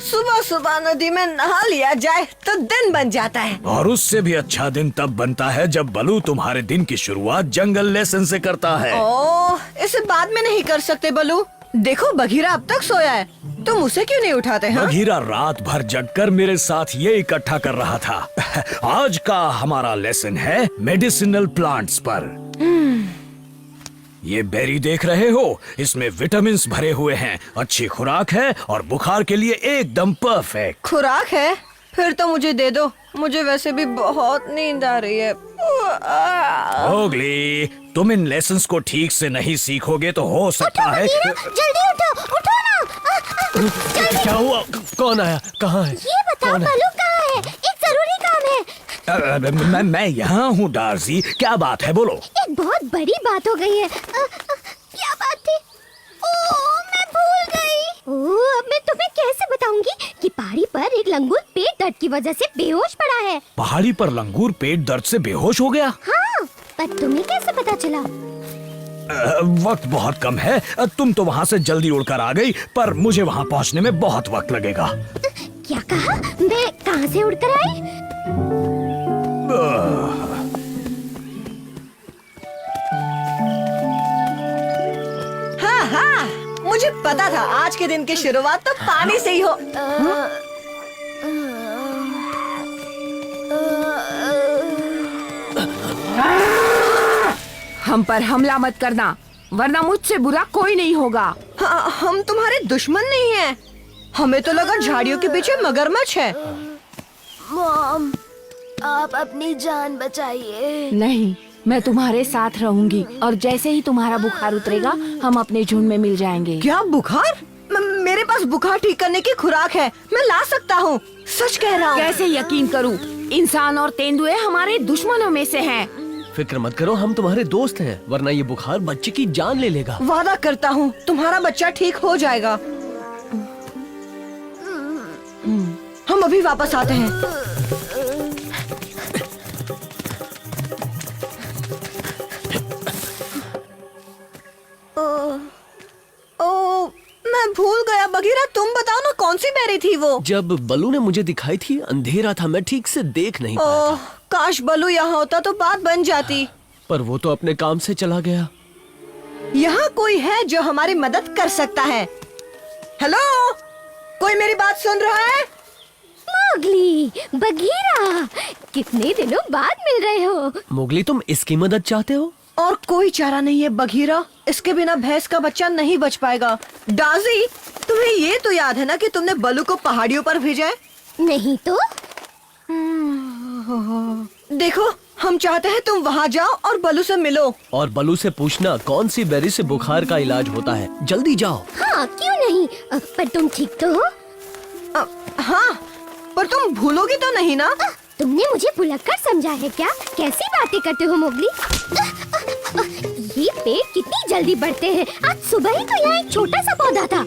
सुबह सुबह नदी में नहा लिया जाए तो दिन बन जाता है। और उससे भी अच्छा दिन तब बनता है जब बलू तुम्हारे दिन की शुरुआत जंगल लेसन से करता है। ओह, इसे बाद में नहीं कर सकते बलू? देखो बघीरा अब तक सोया है, तुम उसे क्यों नहीं उठाते? हाँ? बघीरा रात भर जगकर मेरे साथ ये इकट्ठा कर रहा था। आज का हमारा लेसन है मेडिसिनल प्लांट्स पर। ये बेरी देख रहे हो, इसमें विटामिन्स भरे हुए हैं, अच्छी खुराक है और बुखार के लिए एकदम परफेक्ट। खुराक है? फिर तो मुझे दे दो, मुझे वैसे भी बहुत नींद आ रही है। मोगली, तुम इन लेसन्स को ठीक से नहीं सीखोगे तो हो सकता है। जल्दी उठो, उठो ना। जल्दी। क्या हुआ? कौन आया? कहाँ है? ये बताओ बलू कहाँ है? एक जरूरी काम है। मैं यहाँ हूँ डार्सी, क्या बात है बोलो। एक बहुत बड़ी बात हो गई है। क्या बात थी? ओह, मैं भूल गई। ओह, अब मैं तुम्हें कैसे बताऊंगी कि पहाड़ी पर एक लंगूर पेट दर्द की वजह से बेहोश पड़ा है। पहाड़ी पर लंगूर पेट दर्द से बेहोश हो गया? हाँ, पर तुम्हें कैसे पता चला? वक्त बहुत कम है, तुम तो वहाँ से जल्दी उड़कर आ गई, पर मुझे वहाँ पहुँचने में बहुत वक्त लगेगा। क्या कहा? मैं कहाँ से उड़कर आई? हाँ हाँ, मुझे पता था आज के दिन की शुरुआत तो पानी से ही हो। हम पर हमला मत करना, वरना मुझसे बुरा कोई नहीं होगा। हाँ, हम तुम्हारे दुश्मन नहीं हैं। हमें तो लगा झाड़ियों के पीछे मगरमच्छ है। मॉम, आप अपनी जान बचाइए। नहीं, मैं तुम्हारे साथ रहूंगी और जैसे ही तुम्हारा बुखार उतरेगा हम अपने झुंड में मिल जाएंगे। क्या बुखार? मेरे पास बुखार ठीक करने की खुराक है, मैं ला सकता हूँ, सच कह रहा हूँ। कैसे यकीन करूँ? इंसान और तेंदुए हमारे दुश्मनों में से हैं। फिक्र मत करो, हम तुम्हारे दोस्त हैं, वरना ये बुखार बच्चे की जान ले लेगा। वादा करता हूँ तुम्हारा बच्चा ठीक हो जाएगा। हम अभी वापस आते हैं। ओ, मैं भूल गया बघीरा, तुम बताओ ना कौन सी बेरी थी वो? जब बलू ने मुझे दिखाई थी अंधेरा था, मैं ठीक से देख नहीं पाया ओह, काश बलू यहाँ होता तो बात बन जाती। पर वो तो अपने काम से चला गया। यहाँ कोई है जो हमारी मदद कर सकता है? हेलो, कोई मेरी बात सुन रहा है? मोगली, बघीरा, कितने दिनों बाद मिल रहे हो। मोगली, तुम इसकी मदद चाहते हो? और कोई चारा नहीं है बघीरा, इसके बिना भैंस का बच्चा नहीं बच पाएगा। डाजी, तुम्हें ये तो याद है ना कि तुमने बलू को पहाड़ियों पर भेजा है? नहीं तो? देखो, हम चाहते हैं तुम वहाँ जाओ और बलू से मिलो। और बलू से पूछना कौन सी बेरी से बुखार का इलाज होता है। जल्दी जाओ। हाँ, क्यों नहीं? पर तुम ठीक तो हो? हाँ, पर तुम भूलोगी तो नहीं ना? तुमने मुझे भुलक्कड़ समझा है क्या? कैसी बातें करते हो मोगली? ये पेड़ कितनी जल्दी बढ़ते हैं। आज सुबह ही तो यहाँ एक छोटा सा पौधा था।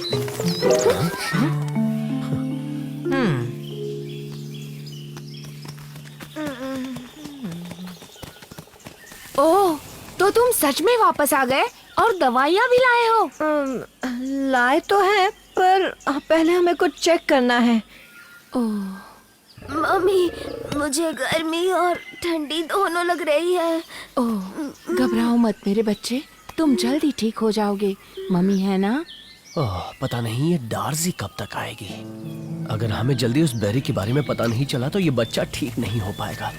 ओह, तो तुम सच में वापस आ गए और दवाइयाँ भी लाए हो? लाए तो है, पर पहले हमें कुछ चेक करना है। ओह, मम्मी, मुझे गर्मी और ठंडी दोनों लग रही है। ओह, घबराओ मत मेरे बच्चे, तुम जल्दी ठीक हो जाओगे। मम्मी है ना? पता नहीं ये डार्सी कब तक आएगी। अगर हमें जल्दी उस बेरी के बारे में पता नहीं चला तो ये बच्चा ठीक नहीं हो पाएगा।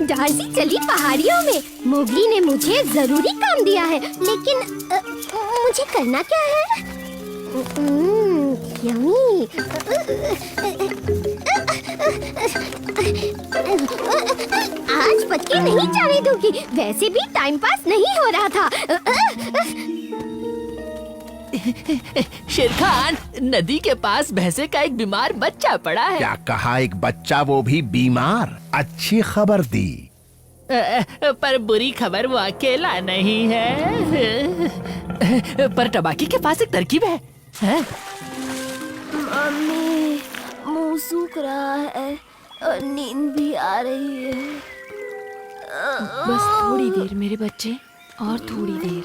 डार्सी चली पहाड़ियों में। मोगली ने मुझे जरूरी काम दिया है, लेकिन मुझे करना क्या है? यम्मी। आज बच्चे नहीं जाने दूंगी, वैसे भी टाइम पास नहीं हो रहा था। शेरखान, नदी के पास भैंसे का एक बीमार बच्चा पड़ा है। क्या कहा? एक बच्चा, वो भी बीमार? अच्छी खबर दी। पर बुरी खबर वो अकेला नहीं है। पर टबाकी के पास एक तरकीब है। मम्मी, मुंह सूख रहा है और नींद भी आ रही है। बस थोड़ी देर मेरे बच्चे, और थोड़ी देर।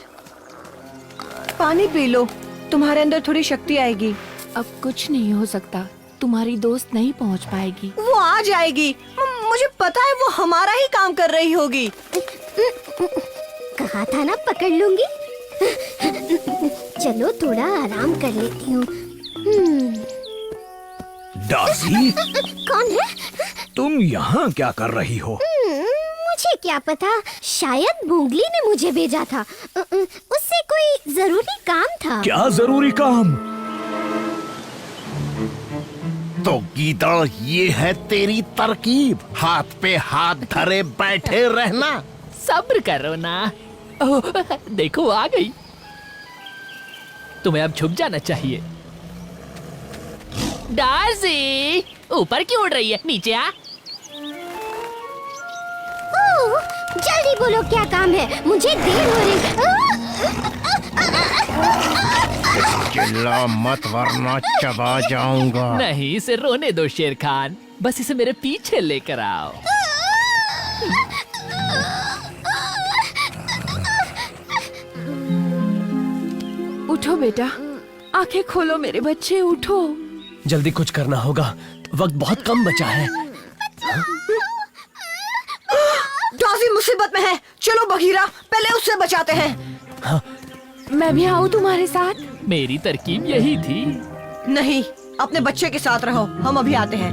पानी पी लो, तुम्हारे अंदर थोड़ी शक्ति आएगी। अब कुछ नहीं हो सकता, तुम्हारी दोस्त नहीं पहुंच पाएगी। वो आ जाएगी, मुझे पता है वो हमारा ही काम कर रही होगी। कहा था ना पकड़ लूंगी। चलो थोड़ा आराम कर लेती हूँ। डार्सी, कौन है? तुम यहाँ क्या कर रही हो? मुझे क्या पता, शायद मोगली ने मुझे भेजा था। उससे कोई जरूरी काम था। क्या जरूरी काम? तो गीदड़, ये है तेरी तरकीब, हाथ पे हाथ धरे बैठे रहना। सब्र करो ना। ओह, देखो आ गई। तुम्हें अब छुप जाना चाहिए। डार्सी, ऊपर क्यों उड़ रही है? नीचे आ। ओह, जल्दी बोलो क्या काम है, मुझे देर हो रही। चिल्ला मत वरना चबा जाऊंगा। नहीं, इसे रोने दो शेर खान, बस इसे मेरे पीछे लेकर आओ। उठो बेटा, आंखें खोलो मेरे बच्चे, उठो। जल्दी कुछ करना होगा, वक्त बहुत कम बचा है। डार्सी मुसीबत में है, चलो बघीरा, पहले उससे बचाते हैं। मैं भी आऊँ तुम्हारे साथ? मेरी तरकीब यही थी। नहीं, अपने बच्चे के साथ रहो, हम अभी आते हैं।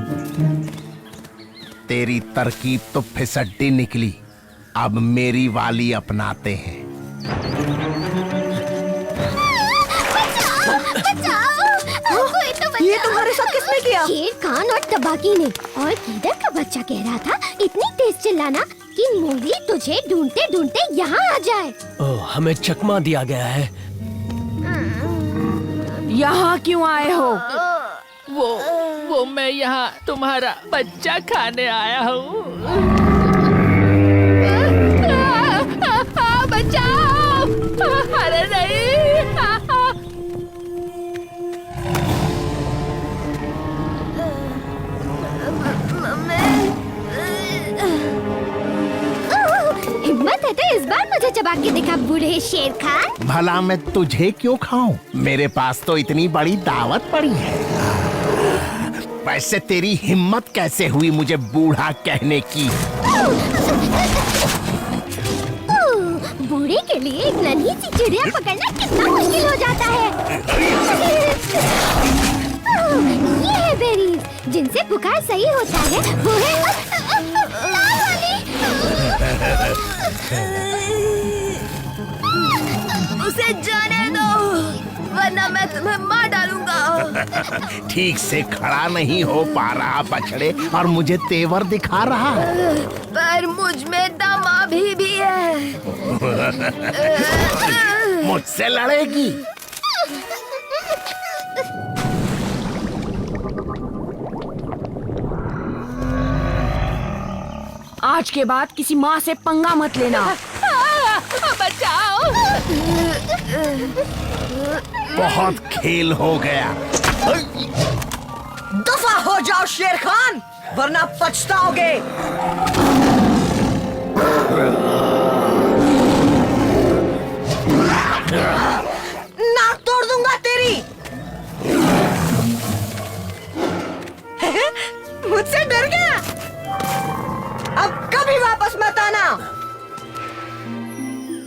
तेरी तरकीब तो फिसड्डी निकली, अब मेरी वाली अपनाते हैं। कोई तो बचाओ। ये तुम्हारे साथ किसने किया? शेर खान और तबाकी ने। और गीदड़ का बच्चा कह रहा था इतनी तेज चिल्लाना कि मोगली तुझे ढूंढते ढूंढते यहाँ आ जाए। ओह, हमें चकमा दिया गया है। यहाँ क्यों आए हो? वो मैं यहाँ तुम्हारा बच्चा खाने आया हूँ। बचाओ! अरे नहीं! हिम्मत है तो इस बार मुझे चबा के दिखा बूढ़े शेर खान। भला मैं तुझे क्यों खाऊं? मेरे पास तो इतनी बड़ी दावत पड़ी है। वैसे तेरी हिम्मत कैसे हुई मुझे बूढ़ा कहने की? बूढ़े के लिए एक नन्ही सी चिड़िया पकड़ना कितना मुश्किल हो जाता है। ये है बेरीज, जिनसे बुखार सही होता है। वो है लाल वाली। उसे जाने दो, वरना मैं तुम्हें मार डालूंगा। ठीक से खड़ा नहीं हो पा रहा बछड़े, और मुझे तेवर दिखा रहा है। पर मुझ में दम अभी भी है। मुझसे लड़ेगी? आज के बाद किसी माँ से पंगा मत लेना। बचाओ! बहुत खेल हो गया। दफा हो जाओ शेर खान, वरना पछताओगे। नाक तोड़ दूंगा तेरी। मुझसे डर गया? अब कभी वापस मत आना।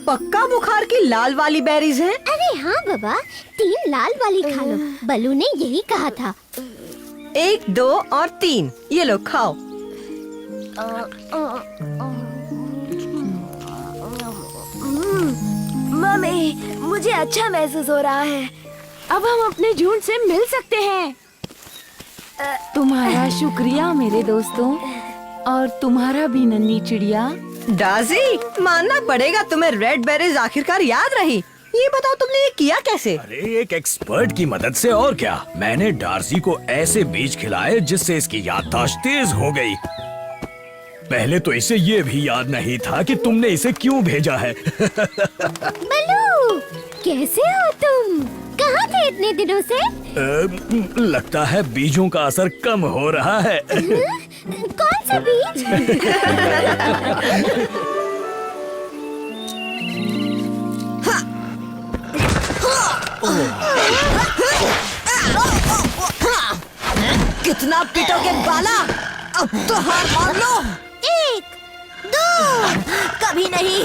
पक्का बुखार की लाल वाली बेरीज हैं? अरे हाँ बाबा, 3 लाल वाली खा लो, बलू ने यही कहा था। 1, 2 और 3, ये लो खाओ। मम्मी, मुझे अच्छा महसूस हो रहा है। अब हम अपने झुंड से मिल सकते हैं। तुम्हारा शुक्रिया मेरे दोस्तों, और तुम्हारा भी नन्ही चिड़िया। डार्सी, मानना पड़ेगा तुम्हें रेड बेरीज आखिरकार याद रही। ये बताओ तुमने ये किया कैसे? अरे एक एक्सपर्ट की मदद से, और क्या। मैंने डार्सी को ऐसे बीज खिलाए जिससे इसकी याददाश्त तेज हो गई। पहले तो इसे ये भी याद नहीं था कि तुमने इसे क्यों भेजा है। बलू, कैसे हो तुम? कहाँ थे इतने दिनों से? लगता है बीजों का असर कम हो रहा है। कौन सा बीज? कितना पिटोगे बाला? अब तो हार मान लो। 1, 2, कभी नहीं।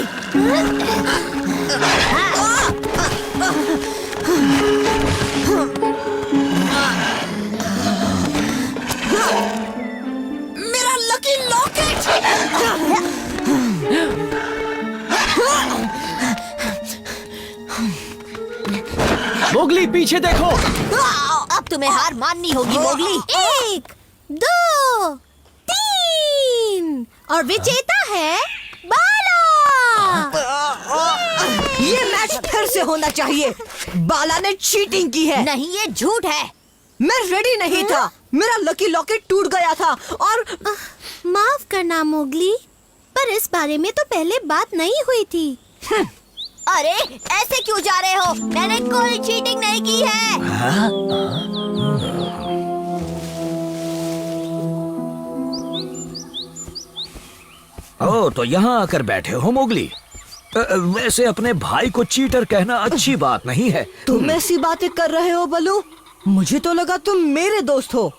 मेरा लकी लॉकेट! मोगली पीछे देखो। अब तुम्हें हार माननी होगी मोगली। 1, 2, 3 और विजेता है बाला। ये मैच फिर से होना चाहिए। बाला ने चीटिंग की है। नहीं, ये झूठ है। मैं रेडी नहीं था। मेरा लकी लॉकेट टूट गया था और माफ करना मोगली, पर इस बारे में तो पहले बात नहीं हुई थी। अरे ऐसे क्यों जा रहे हो? मैंने कोई चीटिंग नहीं की है। ओ, तो यहाँ आकर बैठे हो मोगली। वैसे अपने भाई को चीटर कहना अच्छी बात नहीं है। तुम ऐसी बातें कर रहे हो बलू? मुझे तो लगा तुम मेरे दोस्त हो।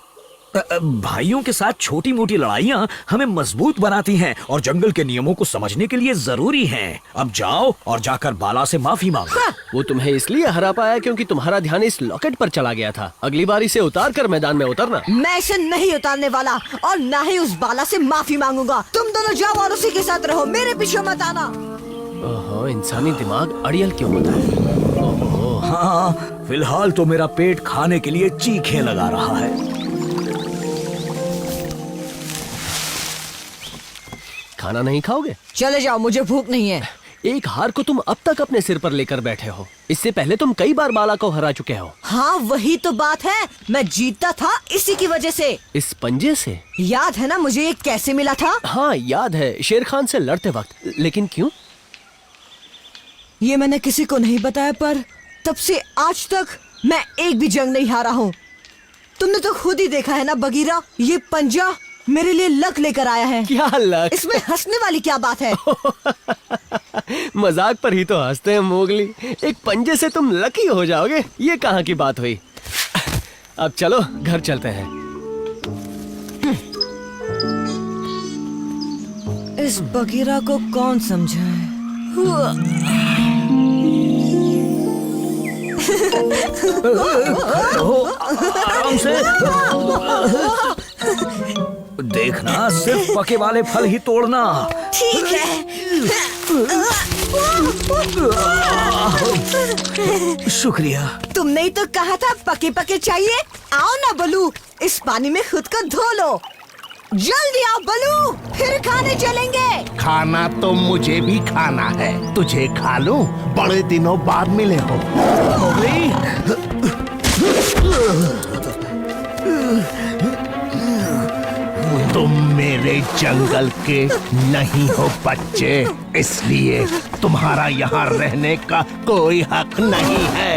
भाइयों के साथ छोटी मोटी लड़ाइयाँ हमें मजबूत बनाती हैं और जंगल के नियमों को समझने के लिए जरूरी हैं। अब जाओ और जाकर बाला से माफी मांगो। वो तुम्हें इसलिए हरा पाया क्योंकि तुम्हारा ध्यान इस लॉकेट पर चला गया था। अगली बार इसे उतार कर मैदान में उतरना। मैं इसे नहीं उतारने वाला और ना ही उस बाला से माफी मांगूंगा। तुम दोनों जाओ और उसी के साथ रहो, मेरे पीछे मत आना। ओहो, इंसानी दिमाग अड़ियल क्यों होता है? ओहो। हाँ, फिलहाल तो मेरा पेट खाने के लिए चीखे लगा रहा है। खाना नहीं खाओगे? चले जाओ, मुझे भूख नहीं है। एक हार को तुम अब तक अपने सिर पर लेकर बैठे हो। इससे पहले तुम कई बार बाला को हरा चुके हो। हाँ, वही तो बात है। मैं जीतता था इसी की वजह से। इस पंजे से? याद है ना मुझे ये कैसे मिला था? हाँ याद है, शेर खान से लड़ते वक्त। लेकिन क्यों? ये मैंने किसी को नहीं बताया, पर तब से आज तक मैं एक भी जंग नहीं हारा हूँ। तुमने तो खुद ही देखा है ना बगीरा, ये पंजा मेरे लिए लक लेकर आया है। क्या लक? इसमें हंसने वाली क्या बात है? मजाक पर ही तो हंसते हैं मोगली। एक पंजे से तुम लकी हो जाओगे, ये कहाँ की बात हुई? अब चलो घर चलते हैं। इस बगीरा को कौन समझाए? आराम से। देखना, सिर्फ पके वाले फल ही तोड़ना। ठीक है। शुक्रिया। तुमने ही तो कहा था पके पके चाहिए। आओ ना बलू, इस पानी में खुद को धो लो। जल्दी आओ बलू, फिर खाने चलेंगे। खाना तो मुझे भी खाना है। तुझे खा लूं? बड़े दिनों बाद मिले हो। तुम मेरे जंगल के नहीं हो बच्चे, इसलिए तुम्हारा यहाँ रहने का कोई हक नहीं है।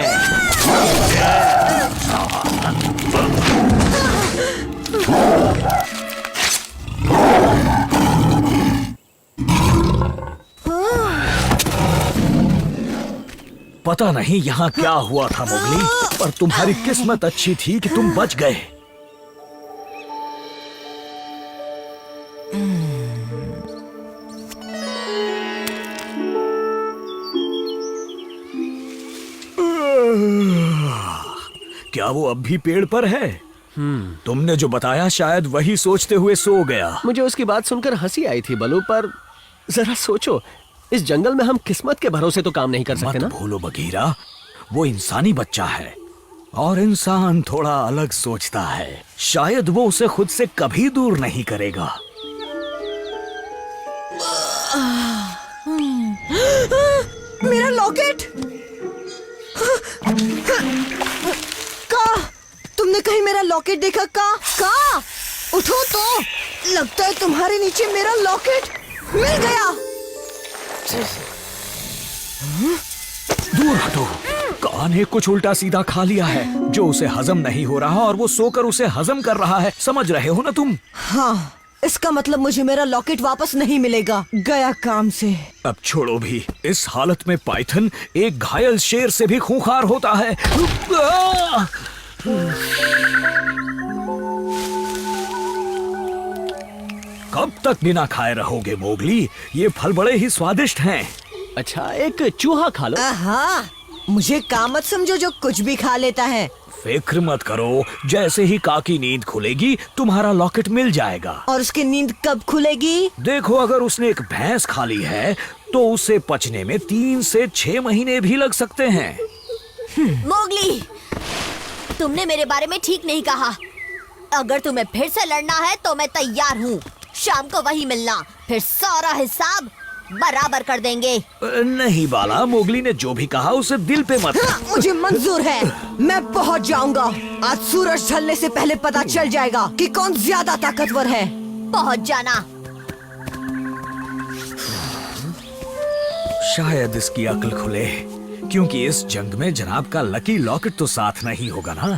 पता नहीं यहाँ क्या हुआ था मोगली, पर तुम्हारी किस्मत अच्छी थी कि तुम बच गए। क्या वो अब भी पेड़ पर है? तुमने जो बताया शायद वही सोचते हुए सो गया। मुझे उसकी बात सुनकर हंसी आई थी बलू, पर जरा सोचो, इस जंगल में हम किस्मत के भरोसे तो काम नहीं कर सकते ना। मत भूलो बगीरा, वो इंसानी बच्चा है और इंसान थोड़ा अलग सोचता है। शायद वो उसे खुद से कभी दूर नहीं करेगा। मेरा लॉकेट! का तुमने कहीं मेरा लॉकेट देखा? का उठो तो, लगता है तुम्हारे नीचे मेरा लॉकेट मिल गया। दूर हटो। कान ने कुछ उल्टा सीधा खा लिया है जो उसे हजम नहीं हो रहा और वो सोकर उसे हजम कर रहा है। समझ रहे हो ना तुम? हाँ, इसका मतलब मुझे मेरा लॉकेट वापस नहीं मिलेगा। गया काम से। अब छोड़ो भी, इस हालत में पाइथन एक घायल शेर से भी खूंखार होता है। कब तक बिना खाए रहोगे मोगली? ये फल बड़े ही स्वादिष्ट हैं। अच्छा, एक चूहा खा लो। हाँ, मुझे काम मत समझो जो कुछ भी खा लेता है। फिक्र मत करो, जैसे ही काकी नींद खुलेगी तुम्हारा लॉकेट मिल जाएगा। और उसकी नींद कब खुलेगी? देखो, अगर उसने एक भैंस खा ली है तो उसे पचने में 3 से 6 महीने भी लग सकते हैं। मोगली, तुमने मेरे बारे में ठीक नहीं कहा। अगर तुम्हें फिर से लड़ना है तो मैं तैयार हूँ। शाम को वही मिलना, फिर सारा हिसाब बराबर कर देंगे। नहीं बाला, मोगली ने जो भी कहा उसे दिल पे मत। हाँ, मुझे मंजूर है। मैं पहुंच जाऊंगा। आज सूरज ढलने से पहले पता चल जाएगा कि कौन ज्यादा ताकतवर है। पहुंच जाना। शायद इसकी अक्ल खुले, क्योंकि इस जंग में जनाब का लकी लॉकेट तो साथ नहीं होगा ना।